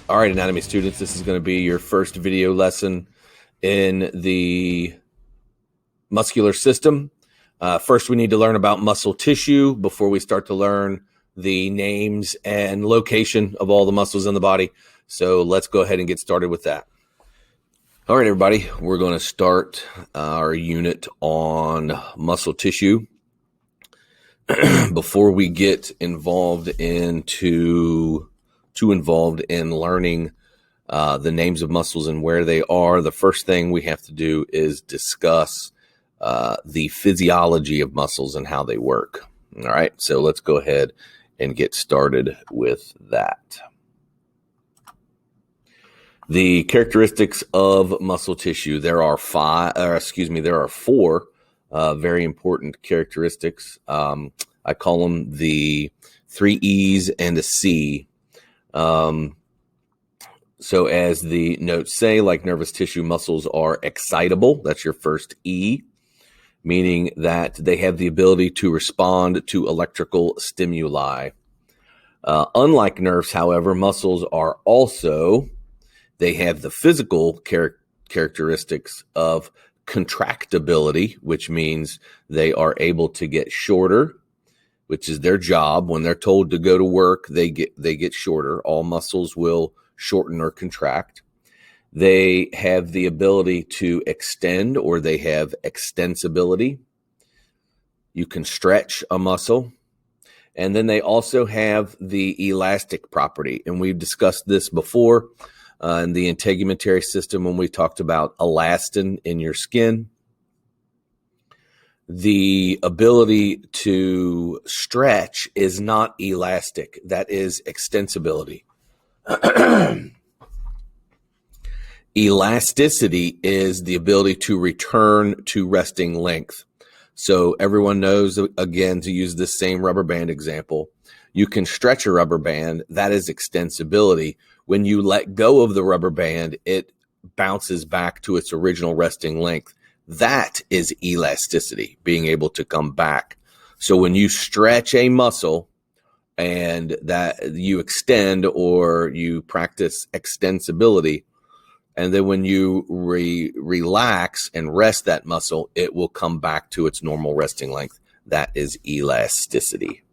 All right, anatomy students, this is going to be your first video lesson in the muscular system. First, we need to learn about muscle tissue before we start to learn the names and location of all the muscles in the body. So let's go ahead and get started with that. All right, everybody, we're going to start our unit on muscle tissue. Before we get involved in learning the names of muscles and where they are, the first thing we have to do is discuss the physiology of muscles and how they work. All right, so let's go ahead and get started with that. The characteristics of muscle tissue. There are four very important characteristics. I call them the 3 E's and a C. So as the notes say, like nervous tissue, muscles are excitable. That's your first E, meaning that they have the ability to respond to electrical stimuli. Unlike nerves, however, muscles are also, they have the physical characteristics of contractibility, which means they are able to get shorter, which is their job. When they're told to go to work, they get shorter. All muscles will shorten or contract. They have the ability to extend, or they have extensibility. You can stretch a muscle. And then they also have the elastic property. And we've discussed this before in the integumentary system when we talked about elastin in your skin. The ability to stretch is not elastic. That is extensibility. Elasticity is the ability to return to resting length. So everyone knows, again, to use this same rubber band example, you can stretch a rubber band. That is extensibility. When you let go of the rubber band, it bounces back to its original resting length. That is elasticity, being able to come back. So when you stretch a muscle and that you extend, or you practice extensibility, and then when you relax and rest that muscle, it will come back to its normal resting length. That is elasticity.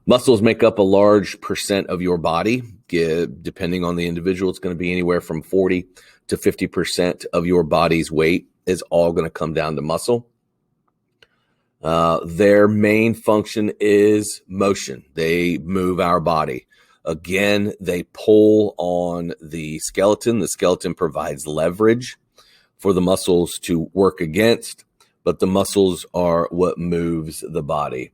Muscles make up a large percent of your body. Depending on the individual, it's going to be anywhere from 40 to 50% of your body's weight is all going to come down to muscle. Their main function is motion. They move our body. Again, they pull on the skeleton. The skeleton provides leverage for the muscles to work against, but the muscles are what moves the body.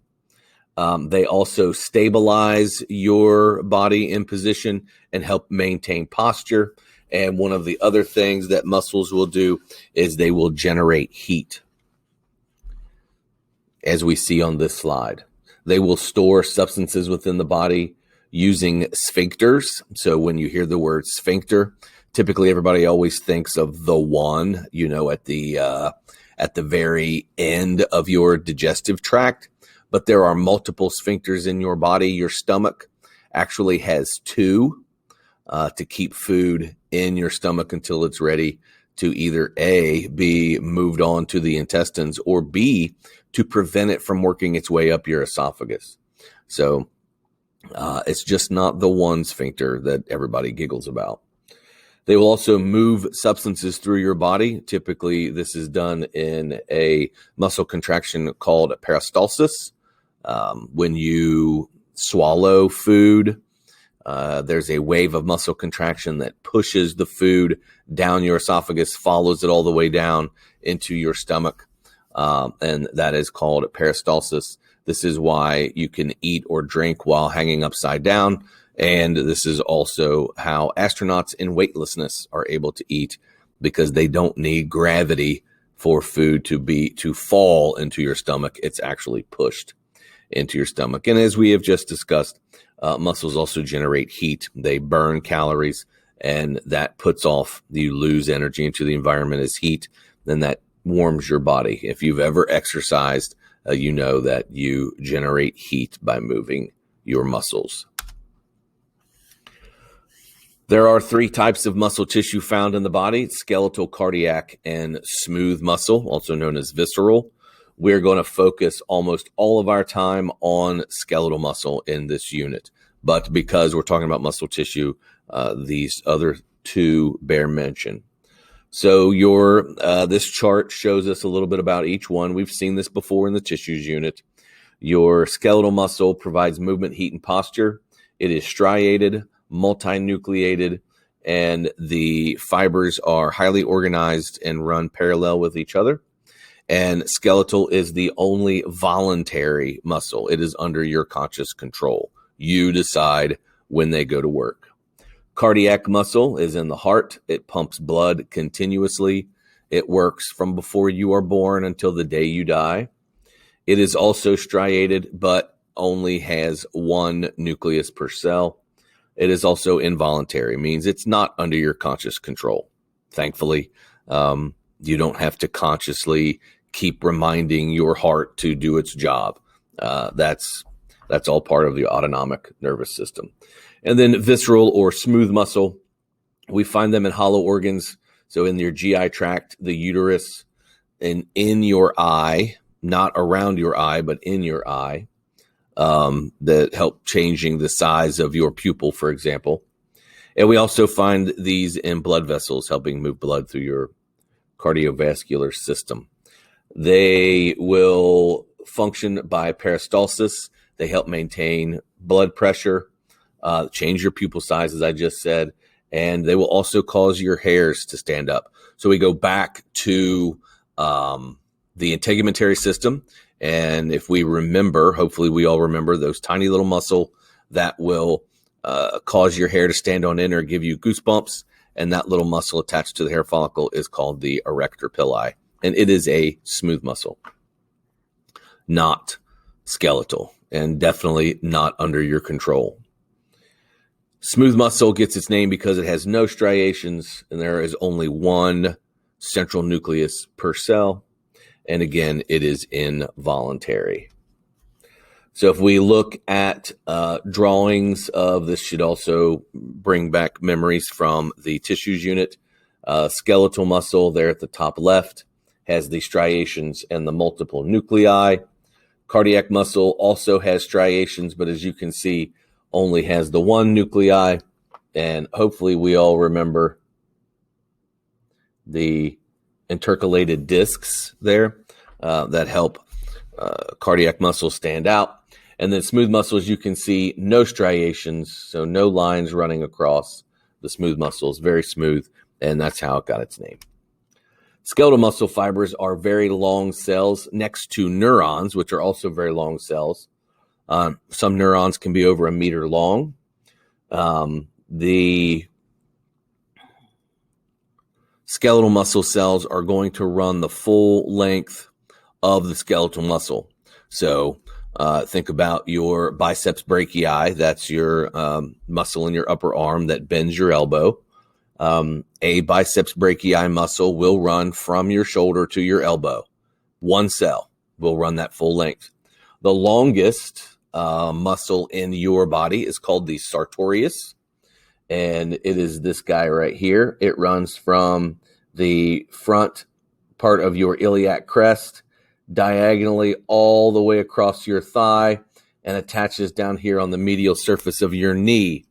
They also stabilize your body in position and help maintain posture. And one of the other things that muscles will do is they will generate heat, as we see on this slide. They will store substances within the body using sphincters. So when you hear the word sphincter, typically everybody always thinks of the one, at the very end of your digestive tract. But there are multiple sphincters in your body. Your stomach actually has 2 to keep food in your stomach until it's ready to either A, be moved on to the intestines, or B, to prevent it from working its way up your esophagus. So it's just not the one sphincter that everybody giggles about. They will also move substances through your body. Typically, this is done in a muscle contraction called peristalsis. When you swallow food, there's a wave of muscle contraction that pushes the food down your esophagus, follows it all the way down into your stomach, and that is called peristalsis. This is why you can eat or drink while hanging upside down, and this is also how astronauts in weightlessness are able to eat, because they don't need gravity for food to fall into your stomach. It's actually pushed into your stomach. And as we have just discussed, muscles also generate heat. They burn calories, and that puts off, you lose energy into the environment as heat, then that warms your body. If you've ever exercised, you know that you generate heat by moving your muscles. There are three types of muscle tissue found in the body: skeletal, cardiac, and smooth muscle, also known as visceral. We're going to focus almost all of our time on skeletal muscle in this unit. But because we're talking about muscle tissue, these other two bear mention. So this chart shows us a little bit about each one. We've seen this before in the tissues unit. Your skeletal muscle provides movement, heat, and posture. It is striated, multinucleated, and the fibers are highly organized and run parallel with each other. And skeletal is the only voluntary muscle. It is under your conscious control. You decide when they go to work. Cardiac muscle is in the heart. It pumps blood continuously. It works from before you are born until the day you die. It is also striated, but only has one nucleus per cell. It is also involuntary, means it's not under your conscious control. Thankfully, you don't have to consciously keep reminding your heart to do its job. That's all part of the autonomic nervous system. And then visceral or smooth muscle, we find them in hollow organs. So in your GI tract, the uterus, and in your eye, not around your eye, but in your eye, that help changing the size of your pupil, for example. And we also find these in blood vessels, helping move blood through your cardiovascular system. They will function by peristalsis. They help maintain blood pressure, change your pupil size, as I just said, and they will also cause your hairs to stand up. So we go back to the integumentary system, and if we remember, hopefully we all remember those tiny little muscle that will cause your hair to stand on end or give you goosebumps, and that little muscle attached to the hair follicle is called the erector pili, and it is a smooth muscle, not skeletal, and definitely not under your control. Smooth muscle gets its name because it has no striations, and there is only one central nucleus per cell. And again, it is involuntary. So if we look at drawings of this, should also bring back memories from the tissues unit. Skeletal muscle there at the top left has the striations and the multiple nuclei. Cardiac muscle also has striations, but as you can see, only has the one nuclei. And hopefully we all remember the intercalated discs there that help cardiac muscle stand out. And then smooth muscle, as you can see, no striations, so no lines running across the smooth muscles, very smooth, and that's how it got its name. Skeletal muscle fibers are very long cells next to neurons, which are also very long cells. Some neurons can be over 1 meter long. The skeletal muscle cells are going to run the full length of the skeletal muscle. So think about your biceps brachii. That's your muscle in your upper arm that bends your elbow. A biceps brachii muscle will run from your shoulder to your elbow. One cell will run that full length. The longest muscle in your body is called the sartorius, and it is this guy right here. It runs from the front part of your iliac crest diagonally all the way across your thigh and attaches down here on the medial surface of your knee.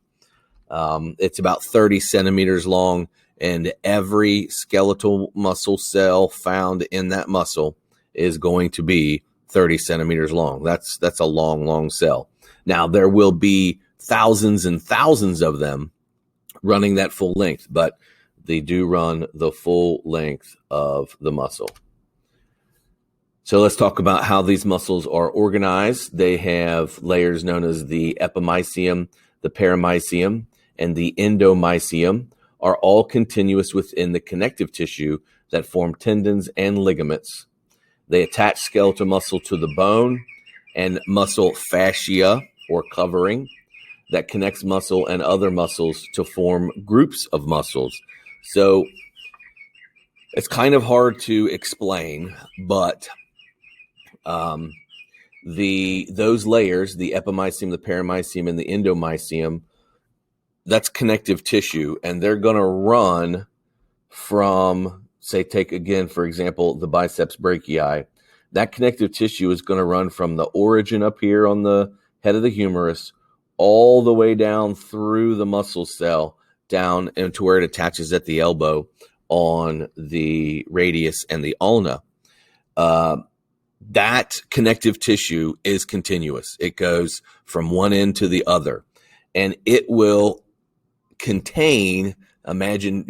It's about 30 centimeters long, and every skeletal muscle cell found in that muscle is going to be 30 centimeters long. That's a long, long cell. Now, there will be thousands and thousands of them running that full length, but they do run the full length of the muscle. So let's talk about how these muscles are organized. They have layers known as the epimysium, the paramysium, and the endomysium are all continuous within the connective tissue that form tendons and ligaments. They attach skeletal muscle to the bone and muscle fascia or covering that connects muscle and other muscles to form groups of muscles. So it's kind of hard to explain, but those layers, the epimysium, the paramysium, and the endomysium, that's connective tissue, and they're going to run from, say, take again, for example, the biceps brachii. That connective tissue is going to run from the origin up here on the head of the humerus all the way down through the muscle cell down into where it attaches at the elbow on the radius and the ulna. That connective tissue is continuous. It goes from one end to the other, and it will contain, imagine,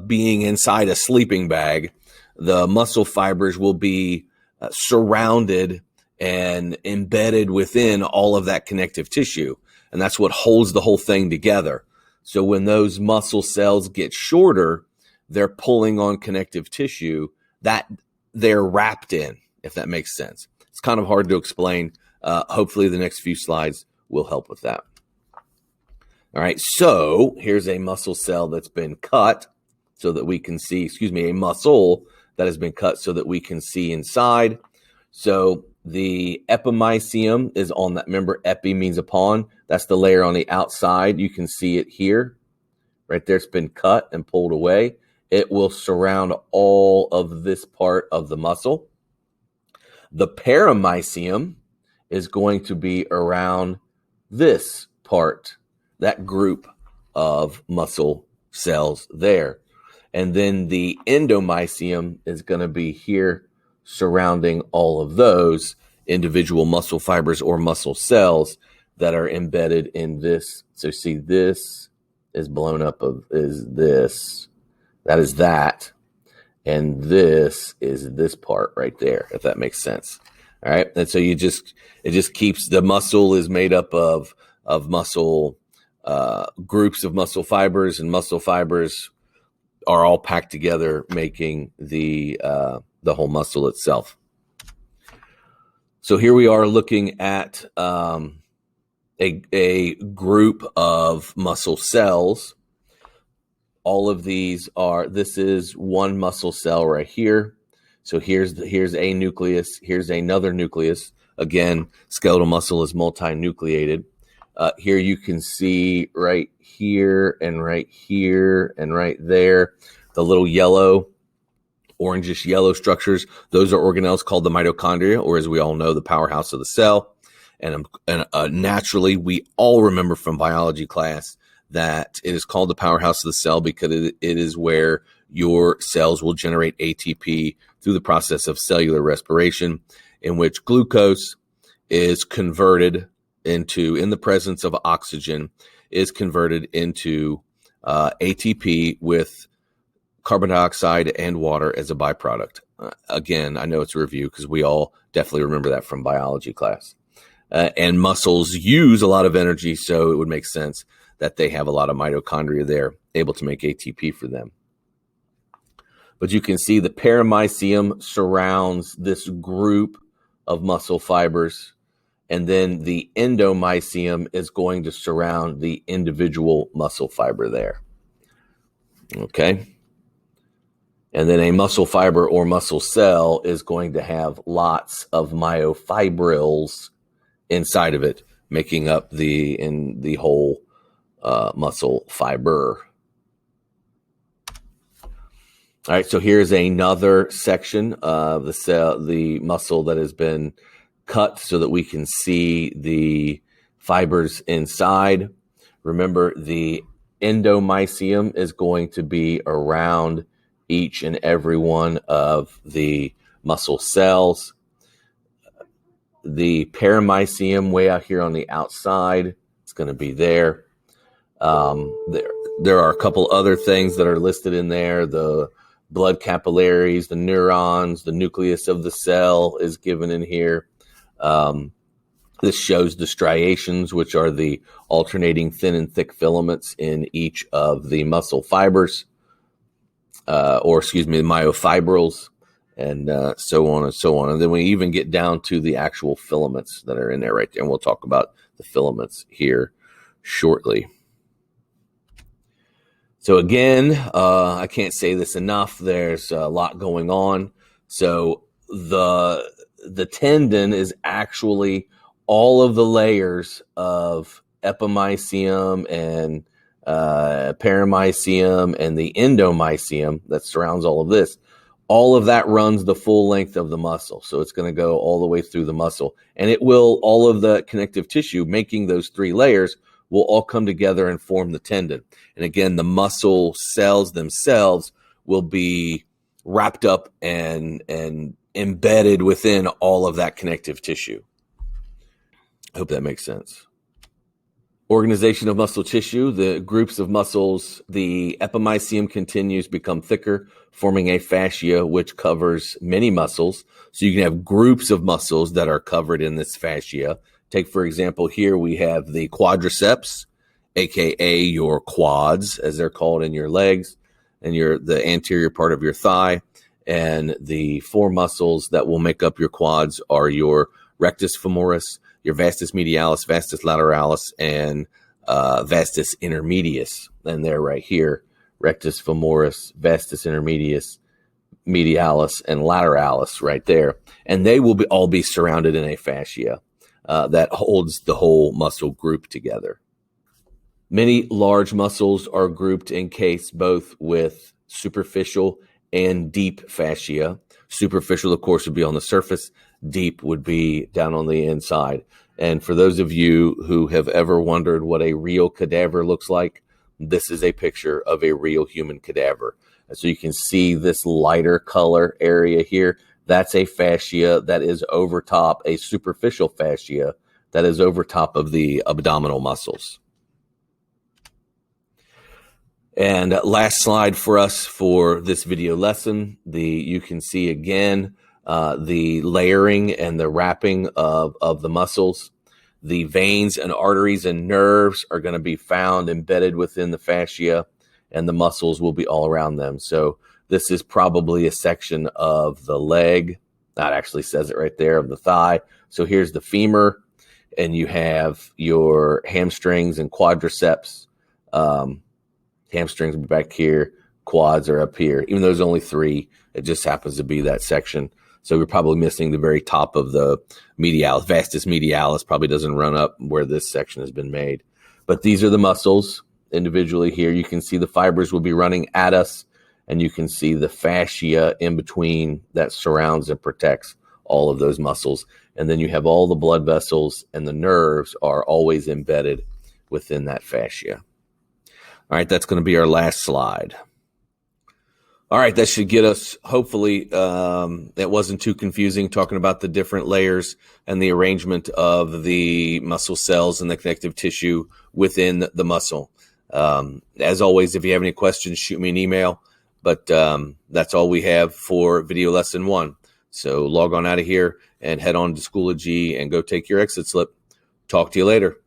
being inside a sleeping bag. The muscle fibers will be surrounded and embedded within all of that connective tissue. And that's what holds the whole thing together. So when those muscle cells get shorter, they're pulling on connective tissue that they're wrapped in, if that makes sense. It's kind of hard to explain. Hopefully the next few slides will help with that. All right, so here's a muscle cell that's been cut so that we can see, a muscle that has been cut so that we can see inside. So the epimysium is on that. Remember, epi means upon. That's the layer on the outside. You can see it here. Right there, it's been cut and pulled away. It will surround all of this part of the muscle. The perimysium is going to be around this part, that group of muscle cells there. And then the endomysium is going to be here surrounding all of those individual muscle fibers or muscle cells that are embedded in this. So see, this is blown up is this, that is that, and this is this part right there, if that makes sense. All right. And so it just keeps, the muscle is made up of muscle, groups of muscle fibers, and muscle fibers are all packed together, making the whole muscle itself. So here we are looking at a group of muscle cells. All of these this is one muscle cell right here. So here's a nucleus. Here's another nucleus. Again, skeletal muscle is multinucleated. Here you can see right here and right here and right there, the little yellow, orangish yellow structures. Those are organelles called the mitochondria, or as we all know, the powerhouse of the cell. And naturally, we all remember from biology class that it is called the powerhouse of the cell because it is where your cells will generate ATP through the process of cellular respiration, in which glucose is converted into, in the presence of oxygen, is converted into ATP with carbon dioxide and water as a byproduct. Again, I know it's a review because we all definitely remember that from biology class. And muscles use a lot of energy, so it would make sense that they have a lot of mitochondria there, able to make ATP for them. But you can see the perimysium surrounds this group of muscle fibers, and then the endomysium is going to surround the individual muscle fiber there. Okay? And then a muscle fiber or muscle cell is going to have lots of myofibrils inside of it, making up the whole muscle fiber. All right, so here's another section of the cell, the muscle that has been cut so that we can see the fibers inside. Remember, the endomysium is going to be around each and every one of the muscle cells. The perimysium way out here on the outside, it's going to be there. There are a couple other things that are listed in there. The blood capillaries, the neurons, the nucleus of the cell is given in here. This shows the striations, which are the alternating thin and thick filaments in each of the muscle fibers, the myofibrils, and so on and so on. And then we even get down to the actual filaments that are in there right there. And we'll talk about the filaments here shortly. So again, I can't say this enough. There's a lot going on. So the tendon is actually all of the layers of epimysium and paramycium, and the endomycium that surrounds all of this. All of that runs the full length of the muscle. So it's going to go all the way through the muscle. And it will, all of the connective tissue making those three layers will all come together and form the tendon. And again, the muscle cells themselves will be wrapped up and embedded within all of that connective tissue. I hope that makes sense. Organization of muscle tissue, the groups of muscles, the epimysium continues become thicker, forming a fascia which covers many muscles. So you can have groups of muscles that are covered in this fascia. Take, for example, here we have the quadriceps, aka your quads, as they're called in your legs, and the anterior part of your thigh. And the four muscles that will make up your quads are your rectus femoris, your vastus medialis, vastus lateralis, and vastus intermedius. And they're right here, rectus femoris, vastus intermedius, medialis, and lateralis right there. And they will all be surrounded in a fascia that holds the whole muscle group together. Many large muscles are grouped in case both with superficial and deep fascia. Superficial, of course, would be on the surface. Deep would be down on the inside. And for those of you who have ever wondered what a real cadaver looks like, this is a picture of a real human cadaver. And so you can see this lighter color area here. That's a fascia that is over top, a superficial fascia that is over top of the abdominal muscles. And last slide for us for this video lesson, you can see again the layering and the wrapping of the muscles. The veins and arteries and nerves are going to be found embedded within the fascia, and the muscles will be all around them. So this is probably a section of the leg. That actually says it right there, of the thigh. So here's the femur, and you have your hamstrings and quadriceps. Hamstrings will be back here. Quads are up here. Even though there's only three, it just happens to be that section. So we're probably missing the very top of the medialis. Vastus medialis probably doesn't run up where this section has been made. But these are the muscles individually here. You can see the fibers will be running at us, and you can see the fascia in between that surrounds and protects all of those muscles. And then you have all the blood vessels, and the nerves are always embedded within that fascia. All right, that's going to be our last slide. All right, that should get us, hopefully, it wasn't too confusing talking about the different layers and the arrangement of the muscle cells and the connective tissue within the muscle. As always, if you have any questions, shoot me an email. But that's all we have for video lesson 1. So log on out of here and head on to Schoology and go take your exit slip. Talk to you later.